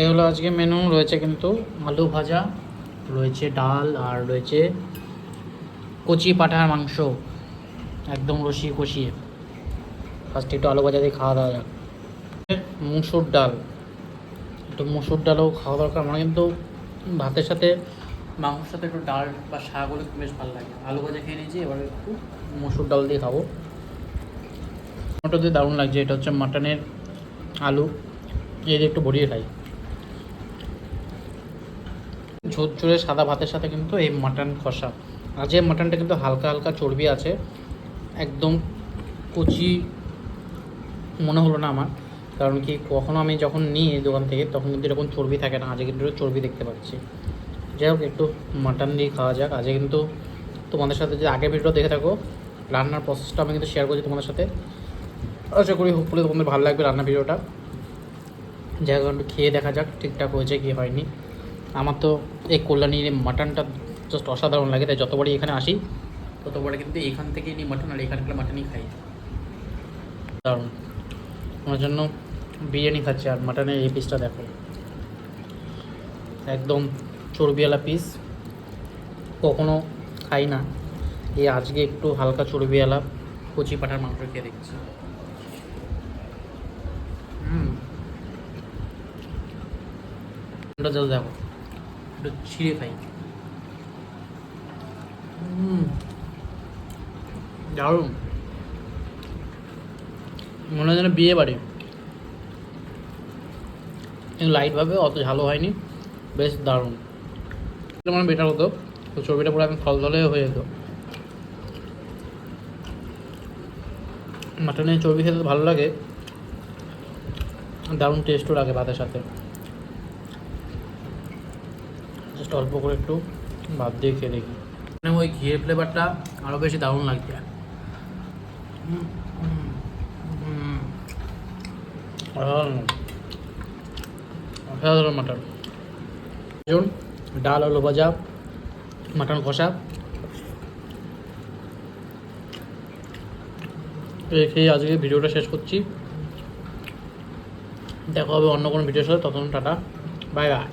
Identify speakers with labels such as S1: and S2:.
S1: এগুলো আজকে মেনু রয়েছে কিন্তু আলু ভাজা রয়েছে, ডাল, আর রয়েছে কচি পাঁঠার মাংস একদম রসিয়ে কষিয়ে। ফার্স্টে একটু আলু ভাজা দিয়ে খাওয়া দাওয়া যাক। মুসুর ডাল, একটু মুসুর ডালও খাওয়া দরকার। আমার কিন্তু ভাতের সাথে মাংসের সাথে একটু ডাল বা শাক হলে বেশ ভালো লাগে। আলু ভাজা খেয়ে নিয়েছি, এবার একটু মুসুর ডাল দিয়ে খাবো। ওটা দিয়ে দারুণ লাগছে। এটা হচ্ছে মাটনের আলু, এই দিয়ে একটু ভরিয়ে খাই। ঝুরঝুরে সাদা ভাতের সাথে কিন্তু এই মাটন কষা। আজকে মাটনটা কিন্তু হালকা হালকা চর্বি আছে, একদম কচি মনে হলো না আমার। কারণ কি, কখনো আমি যখন নিই দোকান থেকে তখন কিন্তু এরকম চর্বি থাকে না, আজকে কিন্তু চর্বি দেখতে পাচ্ছি। যাই হোক, একটু মাটন দিয়ে খাওয়া যাক। আজকে কিন্তু তোমাদের সাথে যে আগের ভিডিও দেখে থাকো, রান্নার প্রসেসটা আমি কিন্তু শেয়ার করছি তোমাদের সাথে। আশা করি হোপফুলি তোমাদের ভালো লাগবে রান্নার ভিডিওটা। যাই হোক, একটু খেয়ে দেখা যাক ঠিকঠাক হয়েছে কি হয়নি। আমার তো এই কল্যাণীর মাটনটা জাস্ট অসাধারণ লাগে, তাই যতবারই এখানে আসি ততবারই কিন্তু এখান থেকেই নিই মাটন, আর এখানকার মাটনই খাই। দারুণ। আমার জন্য বিরিয়ানি খাচ্ছে, আর মাটনের এই পিসটা দেখো, একদম চর্বিওয়ালা পিস। কখনো খাই না, এই আজকে একটু হালকা চর্বিওয়ালা কচি পাঁঠার মাংস খেয়ে দেখছি। দেখো, একটু ছিঁড়ে খাই। দারুণ, মনে হয় যেন বিয়ে বাড়ি। কিন্তু লাইটভাবে অত ঝালও হয়নি, বেশ দারুণ। এটা মানে বেটার হতো, তো চর্বিটা পুরো একদম থলথলে হয়ে যেত। মাটনের চর্বি খেতে ভালো লাগে, দারুণ টেস্টও লাগে ভাতের সাথে। জাস্ট অল্প করে একটু ভাত দিয়ে খেয়ে দেখি, মানে ওই ঘিয়ের ফ্লেভারটা আরও বেশি দারুণ লাগছে। অসাধারণ মাটন। ডাল, আলু ভাজা, মাটন কষা খেয়ে আজকে ভিডিওটা শেষ করছি। দেখা হবে অন্য কোনো ভিডিওর সাথে, ততক্ষণ টাটা, বাই বাই।